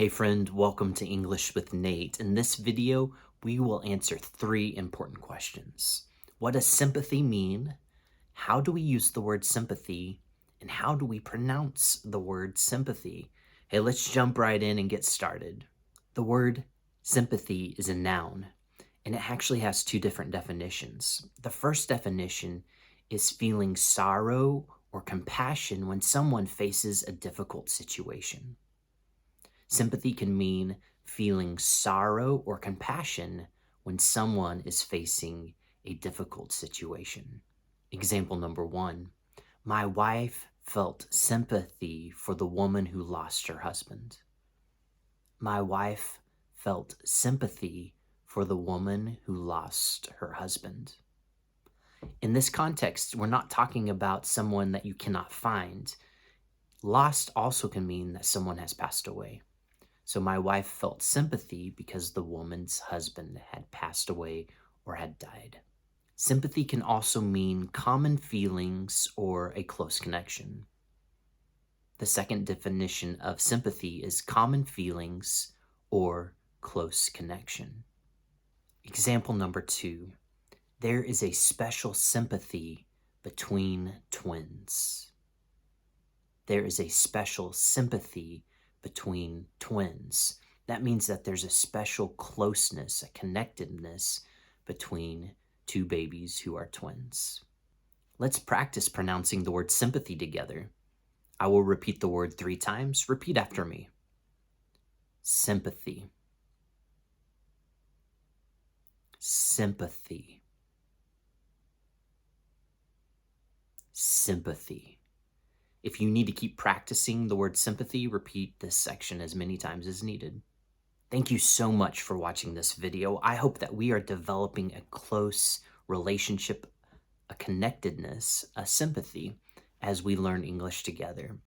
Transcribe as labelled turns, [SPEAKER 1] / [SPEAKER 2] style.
[SPEAKER 1] Hey friend, welcome to English with Nate. In this video, we will answer 3 important questions. What does sympathy mean? How do we use the word sympathy? And how do we pronounce the word sympathy? Hey, let's jump right in and get started. The word sympathy is a noun, and it actually has 2 different definitions. The first definition is feeling sorrow or compassion when someone faces a difficult situation. Sympathy can mean feeling sorrow or compassion when someone is facing a difficult situation. Example number 1, my wife felt sympathy for the woman who lost her husband. My wife felt sympathy for the woman who lost her husband. In this context, we're not talking about someone that you cannot find. Lost also can mean that someone has passed away. So my wife felt sympathy because the woman's husband had passed away or had died. Sympathy can also mean common feelings or a close connection. The second definition of sympathy is common feelings or close connection. Example number 2, there is a special sympathy between twins. There is a special sympathy between twins. That means that there's a special closeness, a connectedness between 2 babies who are twins. Let's practice pronouncing the word sympathy together. I will repeat the word 3 times. Repeat after me. Sympathy. Sympathy. Sympathy. If you need to keep practicing the word sympathy, repeat this section as many times as needed. Thank you so much for watching this video. I hope that we are developing a close relationship, a connectedness, a sympathy as we learn English together.